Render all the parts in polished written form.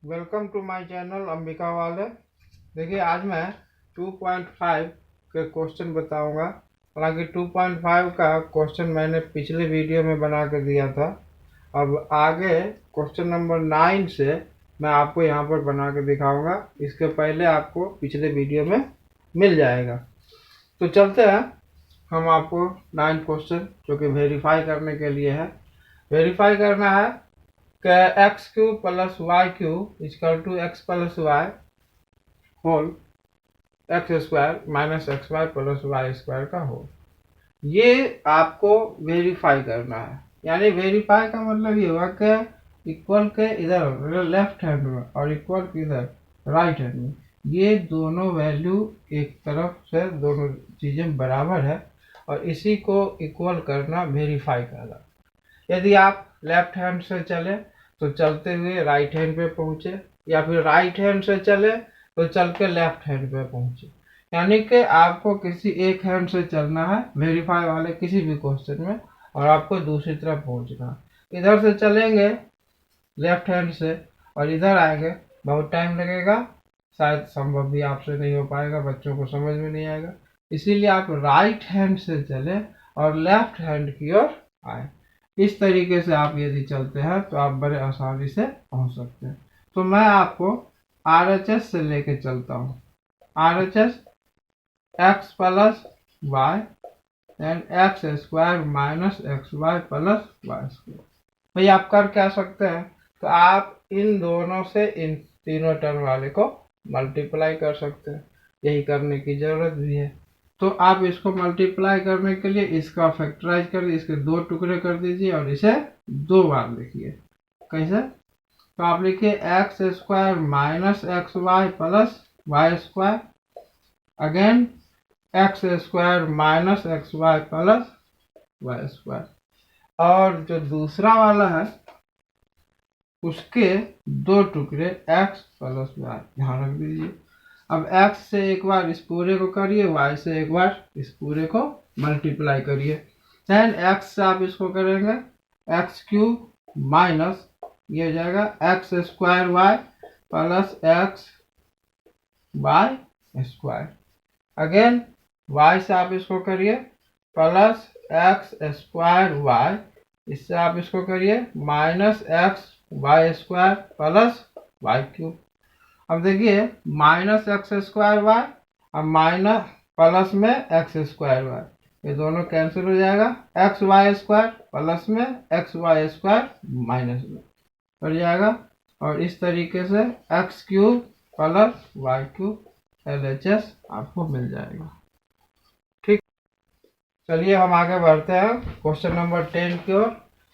Welcome to my channel Ambika वाले। देखिए, आज मैं 2.5 के क्वेश्चन बताऊंगा। हालांकि 2.5 का क्वेश्चन मैंने पिछले वीडियो में बना के दिया था। अब आगे क्वेश्चन नंबर 9 से मैं आपको यहाँ पर बना के दिखाऊंगा। इसके पहले आपको पिछले वीडियो में मिल जाएगा। तो चलते हैं, हम आपको 9 क्वेश्चन जो कि वेरीफाई करने के लिए है। वेरीफाई करना है कि x cube plus y cube is equal to x plus y whole x square minus x y plus y square का होल। ये आपको वेरीफाई करना है। यानी वेरीफाई का मतलब ये हुआ कि इक्वल के इधर लेफ्ट हैंड में और इक्वल के इधर राइट हैंड में ये दोनों वैल्यू एक तरफ से दोनों चीज़ें बराबर है और इसी को इक्वल करना वेरीफाई करना। यदि आप लेफ्ट हैंड से चले तो चलते हुए राइट हैंड पे पहुंचे, या फिर राइट हैंड से चले तो चल के लेफ्ट हैंड पे पहुंचे। यानी कि आपको किसी एक हैंड से चलना है वेरीफाई वाले किसी भी क्वेश्चन में, और आपको दूसरी तरफ पहुंचना है। इधर से चलेंगे लेफ्ट हैंड से और इधर आएंगे, बहुत टाइम लगेगा, शायद संभव भी आपसे नहीं हो पाएगा, बच्चों को समझ में नहीं आएगा। इसीलिए आप राइट हैंड से चले और लेफ्ट हैंड की ओर आए। इस तरीके से आप यदि चलते हैं तो आप बड़े आसानी से पहुंच सकते हैं। तो मैं आपको RHS से लेके चलता हूँ। RHS x plus y and x square minus x y plus y square. भाई आप कर क्या सकते हैं, तो आप इन दोनों से इन तीनों टर्म वाले को मल्टीप्लाई कर सकते हैं। यही करने की जरूरत भी है। तो आप इसको मल्टीप्लाई करने के लिए इसका फैक्टराइज कर दीजिए, इसके दो टुकड़े कर दीजिए और इसे दो बार लिखिए। कैसे? तो आप लिखिए x square minus x y plus y square, again x square minus x y plus y square. और जो दूसरा वाला है उसके दो टुकड़े x प्लस वाई, ध्यान रख दीजिए। अब x से एक बार इस पूरे को करिए, y से एक बार इस पूरे को मल्टीप्लाई करिए। देन x से आप इसको करेंगे एक्स क्यूब माइनस ये हो जाएगा x square y plus x y square. Again y से आप इसको करिए प्लस एक्स स्क्वायर वाई, इससे आप इसको करिए minus x y square plus y cube. अब देखिए माइनस एक्स स्क्वायर वाई और माइनस प्लस में एक्स स्क्वायर वाई, ये दोनों कैंसिल हो जाएगा। एक्स वाई स्क्वायर प्लस में एक्स वाई स्क्वायर माइनस में बढ़ जाएगा। और इस तरीके से x cube plus y cube LHS आपको मिल जाएगा। ठीक, चलिए हम आगे बढ़ते हैं क्वेश्चन नंबर 10 की ओर।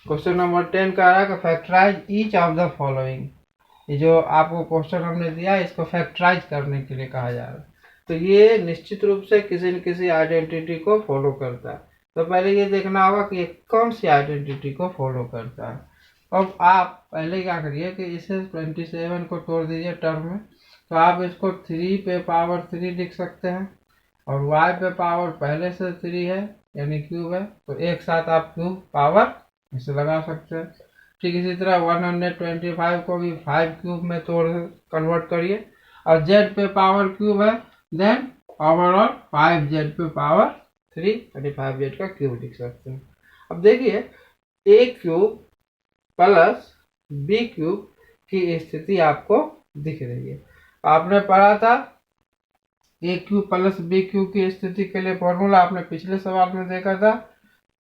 क्वेश्चन नंबर 10 का रहा है factorize each of the following. ये जो आपको क्वेश्चन हमने दिया इसको फैक्टराइज करने के लिए कहा जा रहा है। तो ये निश्चित रूप से किसी न किसी आइडेंटिटी को फॉलो करता है। तो पहले ये देखना होगा कि ये कौन सी आइडेंटिटी को फॉलो करता है। अब आप पहले क्या करिए कि इसे 27 को तोड़ दीजिए टर्म में। तो आप इसको 3 पे पावर 3 लिख सकते हैं और y पे पावर पहले से 3 है यानी क्यूब है, तो एक साथ आप क्यूब पावर इसे लगा सकते हैं। ठीक इसी तरह 125 को भी 5 क्यूब में तोड़ कन्वर्ट करिए और z पे पावर क्यूब है, देन ओवरऑल 5z पे पावर 3 यानी 5z का क्यूब लिख सकते हैं। अब देखिए a cube plus b cube की स्थिति आपको दिख रही है। आपने पढ़ा था A cube plus B cube की स्थिति के लिए फॉर्मूला आपने पिछले सवाल में देखा था।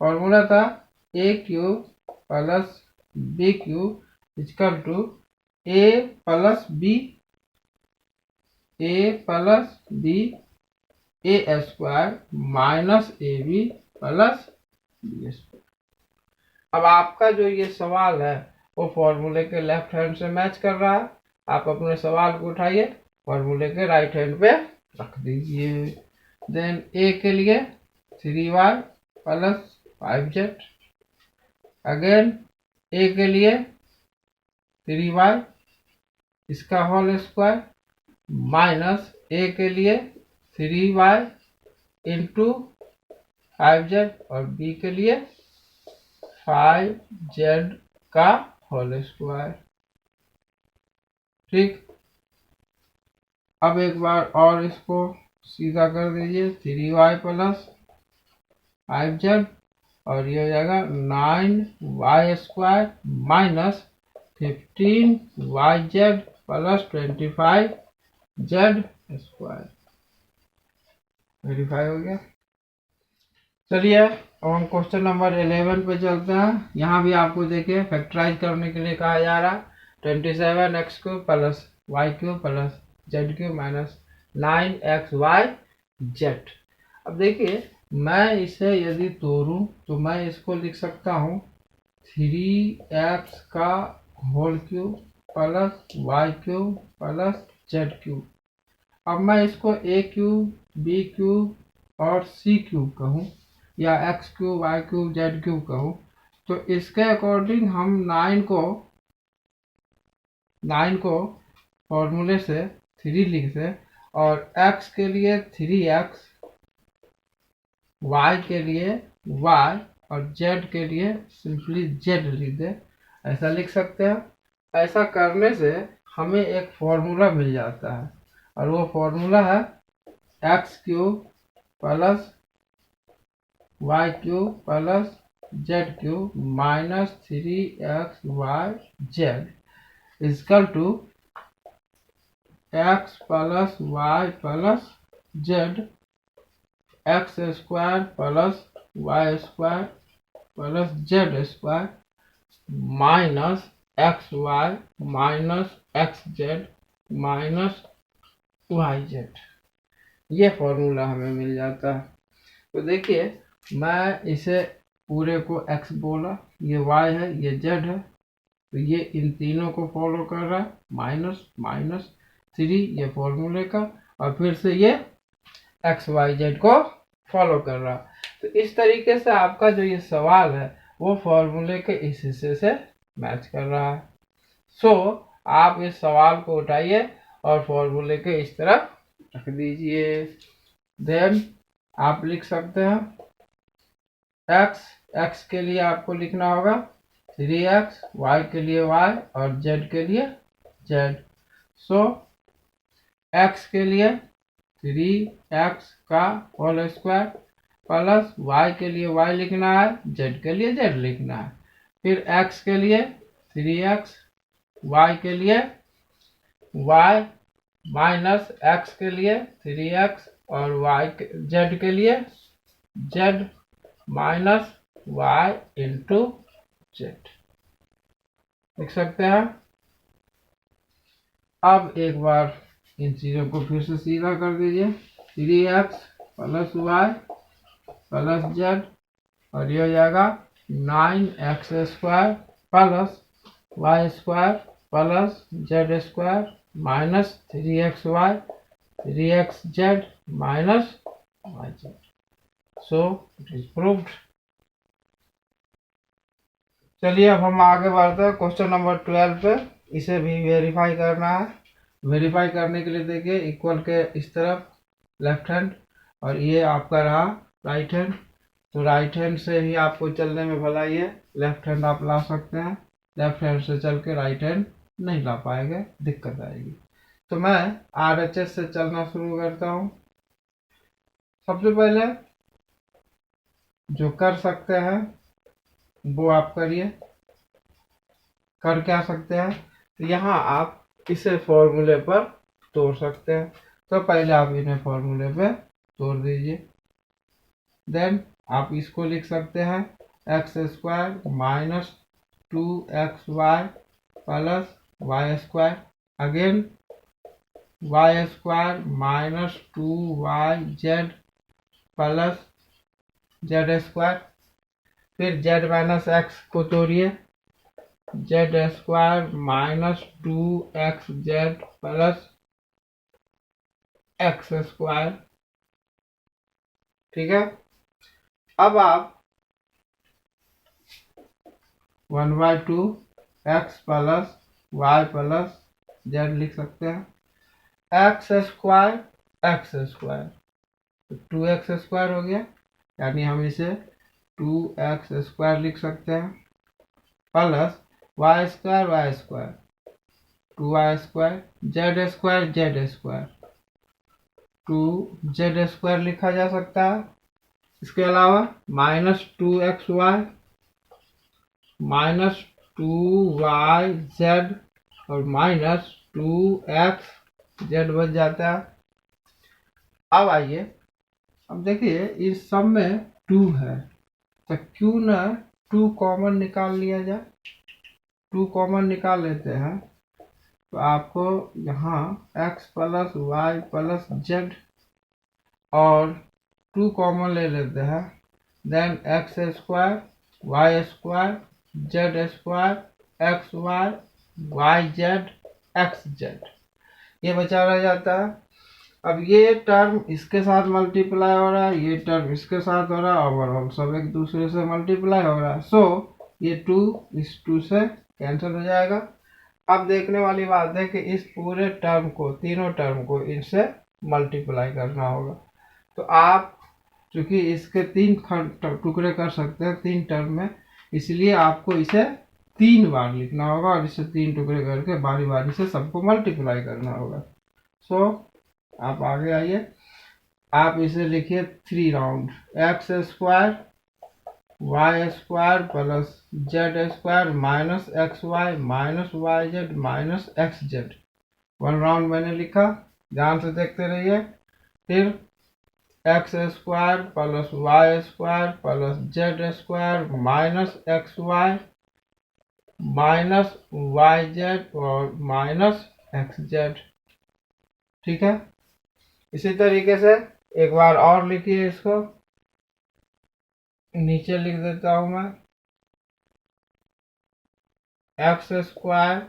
फॉर्मूला था A cube plus B cube equal to A plus B A square minus A B plus B square. अब आपका जो ये सवाल है वो फॉर्मूले के लेफ्ट हैंड से मैच कर रहा है। आप अपने सवाल को उठाइए, फॉर्मूले के राइट हैंड पे रख दीजिए। देन ए के लिए 3y प्लस 5z, अगेन ए के लिए 3y इसका होल स्क्वायर माइनस ए के लिए 3y इंटू 5z और बी के लिए 5z का होल स्क्वायर। ठीक, अब एक बार और इसको सीधा कर दीजिए, 3y प्लस 5z, और ये हो जाएगा 9y² minus 15yz plus 25z²। Verify हो गया। चलिए अब हम क्वेश्चन नंबर 11 पे चलते हैं। यहाँ भी आपको देखिए फैक्टराइज करने के लिए कहा जा रहा है 27x³ plus y³ plus z³ minus 9xyz। अब देखिए मैं इसे यदि तोड़ूं तो मैं इसको लिख सकता हूँ 3x का whole cube plus y³ plus z³। अब मैं इसको a³ b³ और c³ कहूँ या x³ y³ z³ कहूँ, तो इसके अकॉर्डिंग हम 9 को फॉर्मूले से 3 लिखते, और x के लिए 3x, y के लिए y और z के लिए सिंपली z लिख दे, ऐसा लिख सकते हैं। ऐसा करने से हमें एक फॉर्मूला मिल जाता है, और वो फॉर्मूला है x³ plus y³ plus z³ minus 3xyz is equal to x plus y plus z, x² plus y² plus z² minus xy minus xz minus yz। ये फॉर्मूला हमें मिल जाता है। तो देखिए मैं इसे पूरे को x बोला, ये y है, ये z है, तो ये इन तीनों को फॉलो कर रहा है, माइनस माइनस 3 ये फॉर्मूले का, और फिर से ये x y z को फॉलो कर रहा है। तो इस तरीके से आपका जो ये सवाल है वो फॉर्मूले के इस हिस्से से मैच कर रहा है। सो आप इस सवाल को उठाइए और फॉर्मूले के इस तरफ रख दीजिए। देन आप लिख सकते हैं x के लिए आपको लिखना होगा 3x, y के लिए y और z के लिए z। सो x के लिए 3x का होल स्क्वायर प्लस y के लिए y लिखना है, z के लिए z लिखना है। फिर x के लिए 3x, y के लिए y माइनस x के लिए 3x और z के लिए z minus y into z लिख सकते हैं। अब एक बार इन चीज़ों को फिर से सीधा कर दीजिए, 3x plus y plus z, और ये हो जाएगा 9x² plus y² plus z² minus 3xy 3xz minus yz। So it is proved. चलिए अब हम आगे बढ़ते हैं क्वेश्चन नंबर 12 पे। इसे भी वेरीफाई करना है। वेरीफाई करने के लिए देखिए इक्वल के इस तरफ लेफ्ट हैंड, और ये आपका रहा राइट हैंड। तो राइट हैंड से ही आपको चलने में भलाई है, लेफ्ट हैंड आप ला सकते हैं। लेफ्ट हैंड से चल के राइट हैंड नहीं ला पाएंगे, दिक्कत आएगी। तो मैं RHS से चलना शुरू करता हूँ। सबसे पहले जो कर सकते हैं वो आप करिए। कर क्या सकते हैं, तो यहाँ आप इसे फॉर्मूले पर तोड़ सकते हैं। तो पहले आप इन्हें फॉर्मूले पे तोड़ दीजिए। देन आप इसको लिख सकते हैं x² minus 2xy plus y², again y² minus 2yz plus z²। फिर z माइनस x को तोड़िए, z² minus 2xz plus x²। ठीक है, अब आप 1/2 x plus y plus z लिख सकते हैं। x² तो 2x² हो गया, यानी हम इसे 2x² लिख सकते हैं plus y² 2y² z² 2z² लिखा जा सकता है। इसके अलावा -2xy -2yz और -2xz बच जाता है। अब आइए, अब देखिए इस सब में 2 है, तो क्यों ना 2 कॉमन निकाल लिया जाए। 2 कॉमन निकाल लेते हैं तो आपको यहाँ x + y + z और 2 कॉमन ले लेते हैं, then x² y² z² xy yz xz ये बचा रह जाता है। अब ये टर्म इसके साथ मल्टीप्लाई हो रहा है, ये टर्म इसके साथ हो रहा है, ओवरऑल सब एक दूसरे से मल्टीप्लाई हो रहा है। सो ये 2 इस 2 से कैंसिल हो जाएगा। अब देखने वाली बात है कि इस पूरे टर्म को, तीनों टर्म को इनसे मल्टीप्लाई करना होगा। तो आप चूंकि इसके 3 टुकड़े कर सकते हैं 3 टर्म में, इसलिए आपको इसे 3 बार लिखना होगा और इसे 3 टुकड़े करके बारी बारी से सबको मल्टीप्लाई करना होगा। सो आप आगे आइए, आप इसे लिखिए 3 round, x² y² + z² -xy - yz - xz 1 round मैंने लिखा, ध्यान से देखते रहिए। फिर x² + y² + z² -xy - yz और -xz, ठीक है। इसी तरीके से एक बार और लिखिए, इसको नीचे लिख देता हूं मैं, x² + y²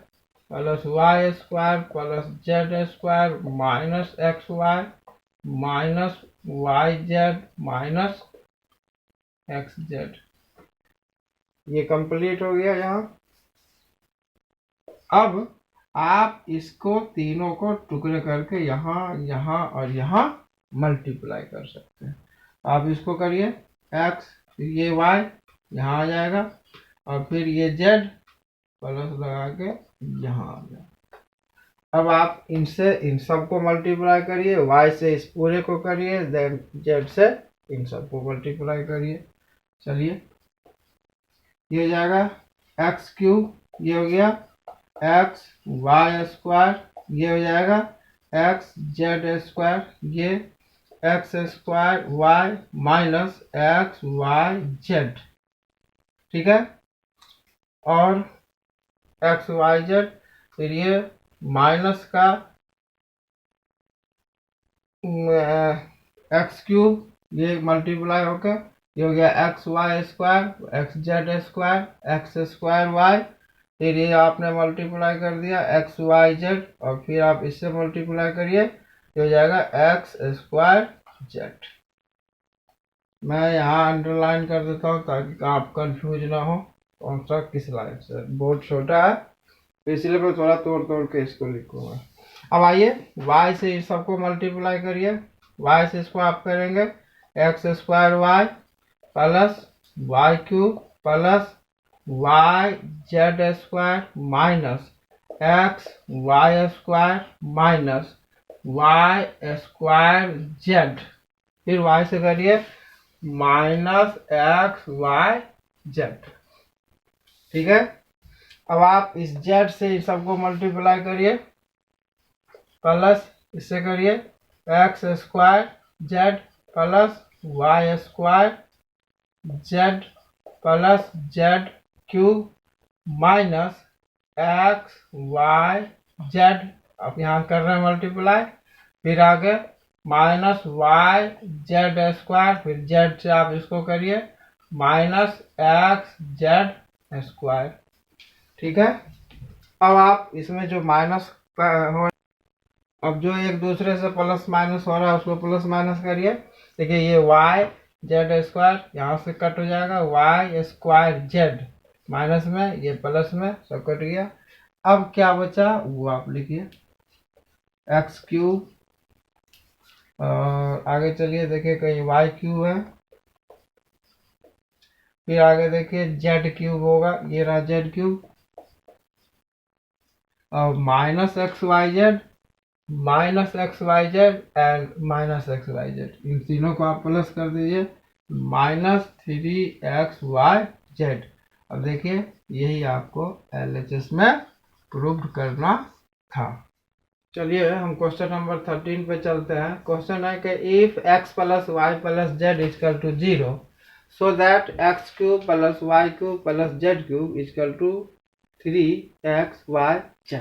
+ z² -xy - yz - xz। ये कंप्लीट हो गया यहाँ। अब आप इसको तीनों को टुकड़े करके यहाँ, यहाँ और यहाँ मल्टीप्लाई कर सकते हैं। आप इसको करिए, x, ये y यहाँ आ जाएगा और फिर ये z प्लस लगा के यहाँ आ जाएगा। अब आप इनसे इन सबको मल्टीप्लाई करिए, y से इस पूरे को करिए, देन z से इन सबको मल्टीप्लाई करिए। चलिए, ये हो जाएगा x³ ये हो गया xy², ये हो जाएगा xz², ये x² y xyz, ठीक है। और xyz, फिर ये माइनस का x³ ये मल्टीप्लाई होकर ये हो गया xy² xz² फिर ये आपने मल्टीप्लाई कर दिया xyz और फिर आप इससे मल्टीप्लाई करिए, ये हो जाएगा x²z। मैं यहाँ अंडरलाइन कर देता हूँ ताकि आप कंफ्यूज ना हो कौन सा किस लाइन से। बोर्ड छोटा है इसलिए मैं थोड़ा तोड़ तोड़ के इसको लिखूंगा। अब आइए y से इस सबको मल्टीप्लाई करिए, y से इसको आप करेंगे x² y plus y³ plus yz² minus xy² minus y²z, फिर y से करिए -xyz, ठीक है। अब आप इस z से इस सबको मल्टीप्लाई करिए, प्लस इससे करिए x² plus y² plus z³ minus xyz, अब यहाँ कर रहे हैं मल्टीप्लाई, फिर आगे -yz², फिर z से आप इसको करिए -xz², ठीक है। अब आप इसमें जो माइनस हो, अब जो एक दूसरे से प्लस माइनस हो रहा है उसको प्लस माइनस करिए। देखिए ये yz² यहाँ से कट हो जाएगा, y² माइनस में, ये प्लस में, सब कट गया। अब क्या बचा वो आप लिखिए x³ और आगे चलिए देखिए कहीं y³ है, फिर आगे देखिए z³ होगा, ये रहा z³ और minus x Y Z, minus x Y Z and minus x Y Z, इन तीनों को आप प्लस कर दीजिए, -3xyz। अब देखिए यही आपको LHS में प्रूव करना था। चलिए हम क्वेश्चन नंबर 13 पे चलते हैं। क्वेश्चन है कि if x plus y plus z is equal to 0 so that x cube plus y cube plus z cube is equal to 3xyz।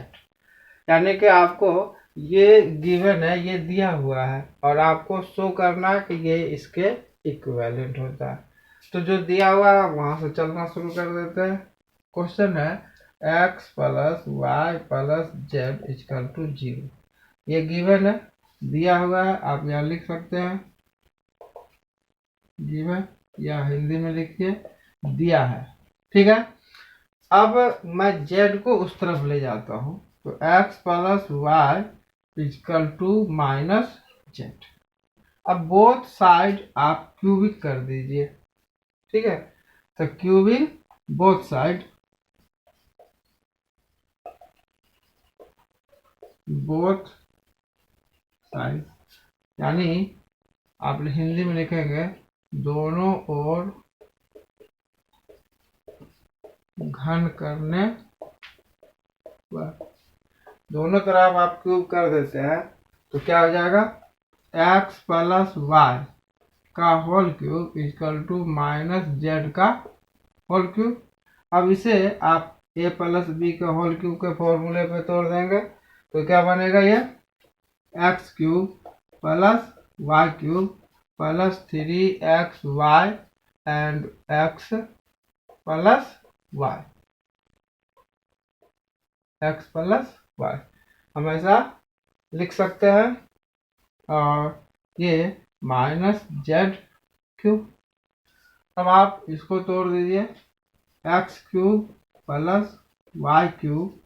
यानी कि आपको ये गिवन है, ये दिया हुआ है और आपको शो करना है कि ये इसके इक्विवेलेंट होता है। तो जो दिया हुआ है वहां से चलना शुरू कर देते हैं। क्वेश्चन है x plus y plus z is equal to 0, ये गिवन है, दिया हुआ है, आप यहाँ लिख सकते हैं गिवन, या हिंदी में लिखिए दिया है। ठीक है, अब मैं z को उस तरफ ले जाता हूँ, तो x plus y is equal to minus z. अब बोथ साइड आप क्यूबिक कर दीजिए। ठीक है, तो cubic both side, both side यानी आप हिंदी में लिखेंगे दोनों ओर घन करने पर। दोनों तरफ आप क्यूब कर देते हैं तो क्या हो जाएगा, x प्लस वाई का whole cube equal to minus z का होल क्यूब। अब इसे आप a प्लस बी के होल क्यूब के फॉर्मूले पे तोड़ देंगे तो क्या बनेगा, ये x cube plus y cube plus 3xy and x plus y, x plus y हम ऐसा लिख सकते हैं। और ये माइनस जेड क्यूब, अब आप इसको तोड़ दीजिए, x cube plus y cube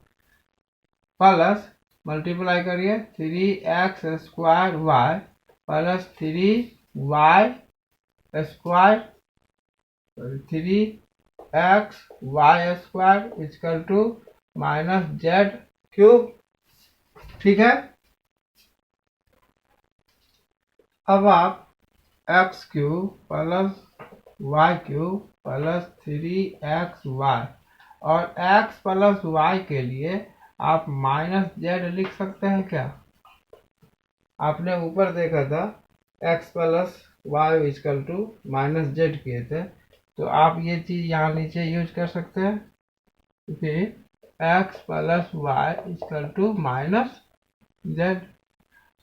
plus multiply करिए 3x square y plus 3y square 3x y square is equal to minus z cube. ठीक है, अब आप x cube plus y cube plus 3xy और x प्लस वाई के लिए आप minus Z लिख सकते हैं क्या। आपने ऊपर देखा था x plus y is equal to minus z किए थे, तो आप ये चीज़ यहाँ नीचे यूज कर सकते हैं, फिर x plus y is equal to minus z.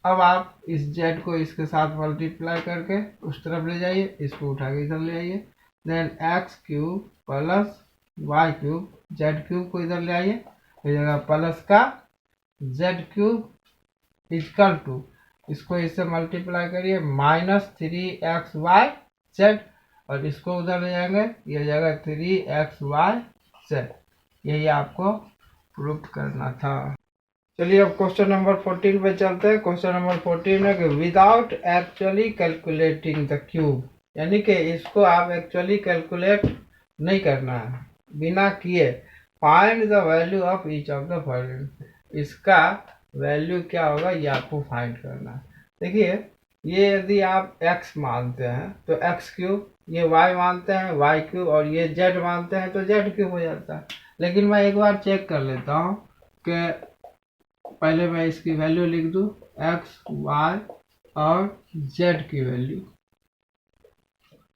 अब आप इस z को इसके साथ मल्टीप्लाई करके उस तरफ ले जाइए, इसको उठा के इधर ले आइए, then x cube plus y cube z cube को इधर ले आइए, हो जाएगा प्लस का जेड क्यूब इजकल टू, इसको इससे मल्टीप्लाई करिए -3xyz और इसको उधर ले जाएंगे, ये हो जाएगा 3xyz। यही आपको प्रूव करना था। चलिए अब क्वेश्चन नंबर 14 पे चलते हैं। क्वेश्चन नंबर 14 है कि without actually calculating the cube, यानी कि इसको आप एक्चुअली कैलकुलेट नहीं करना है, बिना किए find the value of each of the following, इसका वैल्यू क्या होगा ये आपको फाइंड करना है। देखिए ये यदि आप x मानते हैं तो x क्यूब, ये y मानते हैं y क्यूब और ये z मानते हैं तो z क्यूब हो जाता है। लेकिन मैं एक बार चेक कर लेता हूँ कि पहले मैं इसकी वैल्यू लिख दूँ x y और z की वैल्यू।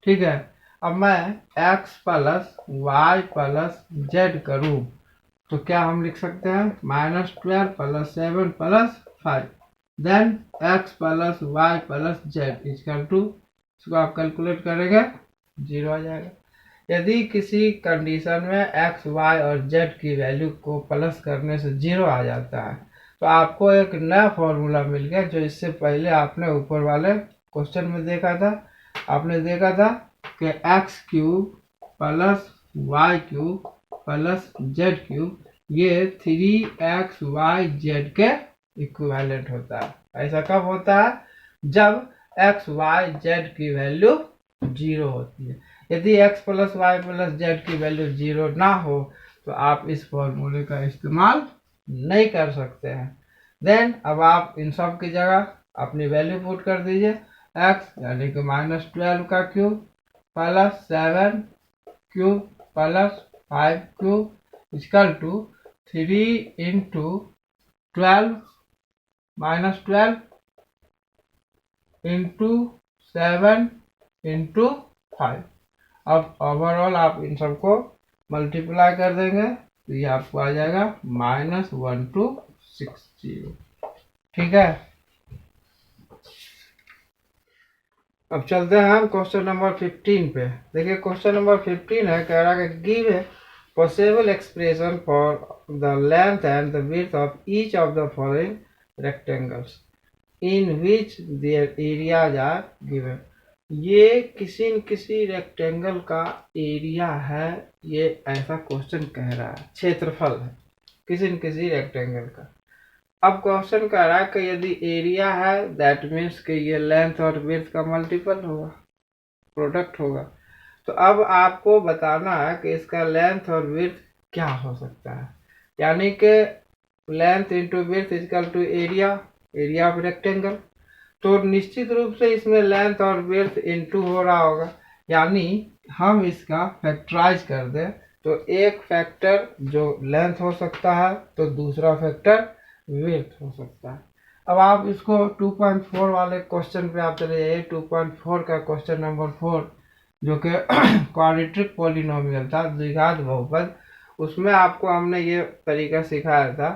ठीक है, अब मैं x plus y plus z करूँ तो क्या हम लिख सकते हैं -12 plus 7 plus 5, then x plus y plus z is equal to, इसको आप कैलकुलेट करेंगे 0 आ जाएगा। यदि किसी कंडीशन में x y और z की वैल्यू को प्लस करने से 0 आ जाता है तो आपको एक नया फॉर्मूला मिल गया, जो इससे पहले आपने ऊपर वाले क्वेश्चन में देखा था। आपने देखा था कि x cube plus y cube plus z cube ये 3xyz के इक्विवेलेंट होता है। ऐसा कब होता है, जब xyz की वैल्यू 0 होती है। यदि x plus y plus z की वैल्यू 0 ना हो तो आप इस फॉर्मूले का इस्तेमाल नहीं कर सकते हैं। देन अब आप इन सब की जगह अपनी वैल्यू पुट कर दीजिए। x यानी कि -12 का cube plus 7 cube plus 5 cube equal to 3 into 12 -12 into 7 into 5। अब ओवरऑल आप इन सबको मल्टीप्लाई कर देंगे तो ये आपको आ जाएगा -1260। ठीक है, अब चलते हैं हम क्वेश्चन नंबर 15 पे। देखिए क्वेश्चन नंबर 15 है, कह रहा है कि give a possible expression for the length and the width of each of the following rectangles in which their areas are given. ये किसी न किसी रेक्टेंगल का एरिया है, ये ऐसा क्वेश्चन कह रहा है, क्षेत्रफल है किसी न किसी रेक्टेंगल का। अब क्वेश्चन कह रहा है कि यदि एरिया है दैट मीन्स कि ये लेंथ और विड्थ का मल्टीपल होगा, प्रोडक्ट होगा। तो अब आपको बताना है कि इसका लेंथ और विड्थ क्या हो सकता है, यानी कि length into width equal to area, area of rectangle. तो निश्चित रूप से इसमें लेंथ और विड्थ इंटू हो रहा होगा, यानी हम इसका फैक्टराइज कर दें तो एक फैक्टर जो लेंथ हो सकता है तो दूसरा फैक्टर विड्थ हो सकता है। अब आप इसको 2.4 वाले क्वेश्चन पे आप चले जाइए। 2.4 का क्वेश्चन नंबर 4 जो कि क्वाड्रेटिक पॉलिनोमियल था, द्विघात बहुपद, उसमें आपको हमने ये तरीका सिखाया था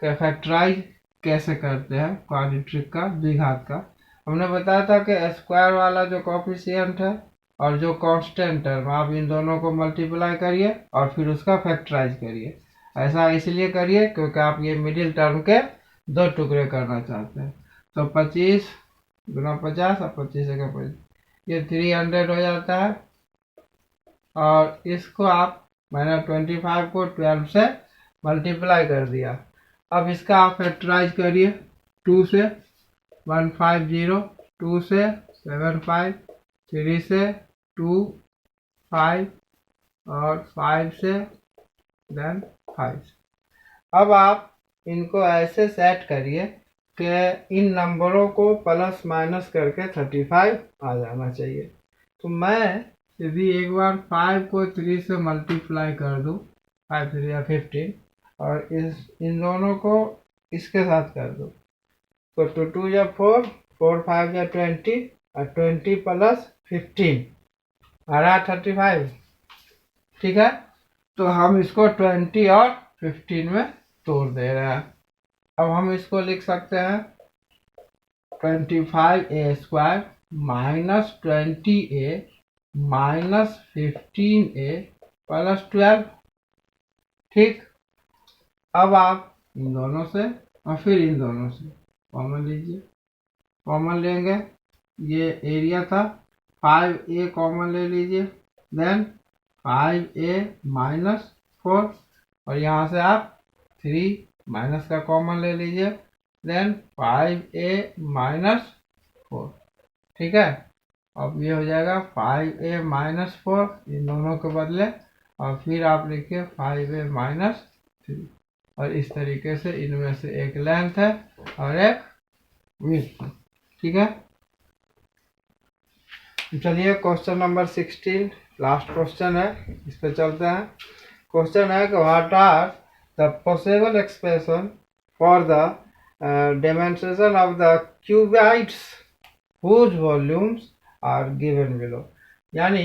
कि फैक्टराइज कैसे करते हैं क्वाड्रेटिक का, द्विघात का। हमने बताया था कि स्क्वायर वाला जो कोफिशिएंट है और जो कांस्टेंट टर्म, आप इन दोनों को मल्टीप्लाई करिए और फिर उसका फैक्टराइज करिए। ऐसा इसलिए करिए क्योंकि आप ये मिडिल टर्म के दो टुकड़े करना चाहते हैं। तो 25 गुना 50 और 25 का 25, ये 300 हो जाता है। और इसको आप, मैंने 25 को 12 से मल्टीप्लाई कर दिया। अब इसका आप फैक्टराइज करिए। 2 से 150, 2 से 75, 3 से 2, 5 और 5 से देन 5। अब आप इनको ऐसे सेट करिए कि इन नंबरों को प्लस माइनस करके 35 आ जाना चाहिए। तो मैं यदि एक बार 5 को 3 से मल्टीप्लाई कर दूं, 5 3 या 15, और इन दोनों को इसके साथ कर दूं तो 2 2 या 4, 4 5 या 20 और 20 प्लस 15 आ रहा 35। ठीक है, तो हम इसको 20 और 15 में तोड़ दे रहे हैं। अब हम इसको लिख सकते हैं 25a² minus 20a minus 15a plus 12। ठीक, अब आप इन दोनों से और फिर इन दोनों से कॉमन लीजिए। कॉमन लेंगे, ये एरिया था, 5a कॉमन ले लीजिए, देन 5a माइनस 4, और यहाँ से आप 3 माइनस का कॉमन ले लीजिए, देन 5a माइनस 4। ठीक है, अब ये हो जाएगा 5a माइनस 4 इन दोनों के बदले, और फिर आप लिखिए 5a माइनस 3। और इस तरीके से इनमें से एक लेंथ है और एक विड्थ है। ठीक है, चलिए क्वेश्चन नंबर 16 लास्ट क्वेश्चन है, इस पे चलते हैं। क्वेश्चन है कि what are the possible expression for the demonstration of the cuboids whose volumes are given below. यानी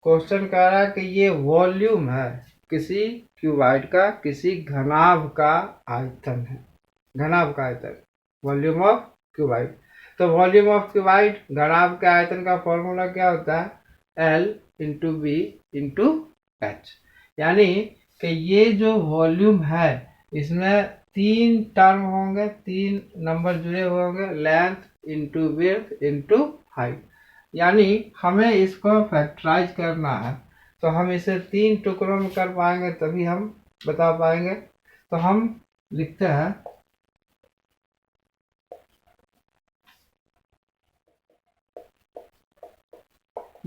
क्वेश्चन कह रहा है कि ये वॉल्यूम है किसी क्यूबाइड का, किसी घनाभ का आयतन है, घनाभ का आयतन, वॉल्यूम ऑफ क्यूबाइड। तो वॉल्यूम ऑफ क्यूबाइड, घनाभ के आयतन का फॉर्मूला क्या होता है, L into b into h. यानी कि ये जो वॉल्यूम है इसमें 3 टर्म होंगे, 3 नंबर जुड़े हुए होंगे, length into width into height. यानी हमें इसको फैक्टराइज करना है, तो हम इसे 3 टुकड़ों में कर पाएंगे तभी हम बता पाएंगे। तो हम लिखते हैं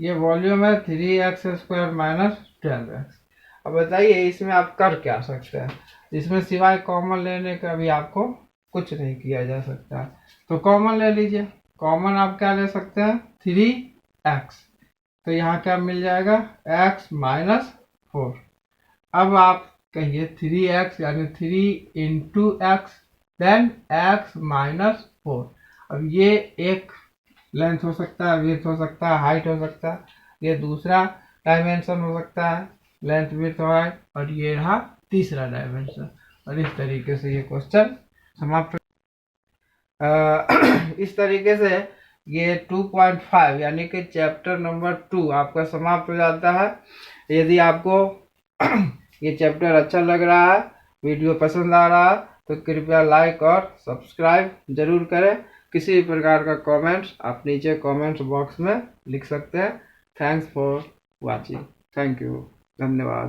ये वॉल्यूम है 3x² माइनस 12x। अब बताइए इसमें आप कर क्या सकते हैं। इसमें सिवाय कॉमन लेने का भी आपको कुछ नहीं किया जा सकता। तो कॉमन ले लीजिए। कॉमन आप क्या ले सकते हैं, 3x। तो यहाँ क्या मिल जाएगा, x माइनस 4। अब आप कहिए 3x यानी 3 into x then x minus 4। अब ये एक लेंथ हो सकता है, विड्थ हो सकता है, हाइट हो सकता है, ये दूसरा डायमेंशन हो सकता है, लेंथ विड्थ हाइट, और ये रहा तीसरा डायमेंशन। और इस तरीके से ये क्वेश्चन समाप्त। इस तरीके से ये 2.5 यानी कि चैप्टर नंबर 2 आपका समाप्त हो जाता है। यदि आपको ये चैप्टर अच्छा लग रहा है, वीडियो पसंद आ रहा है, तो कृपया लाइक और सब्सक्राइब जरूर करें। किसी भी प्रकार का कमेंट्स आप नीचे कमेंट्स बॉक्स में लिख सकते हैं। Thanks for watching. Thank you, धन्यवाद।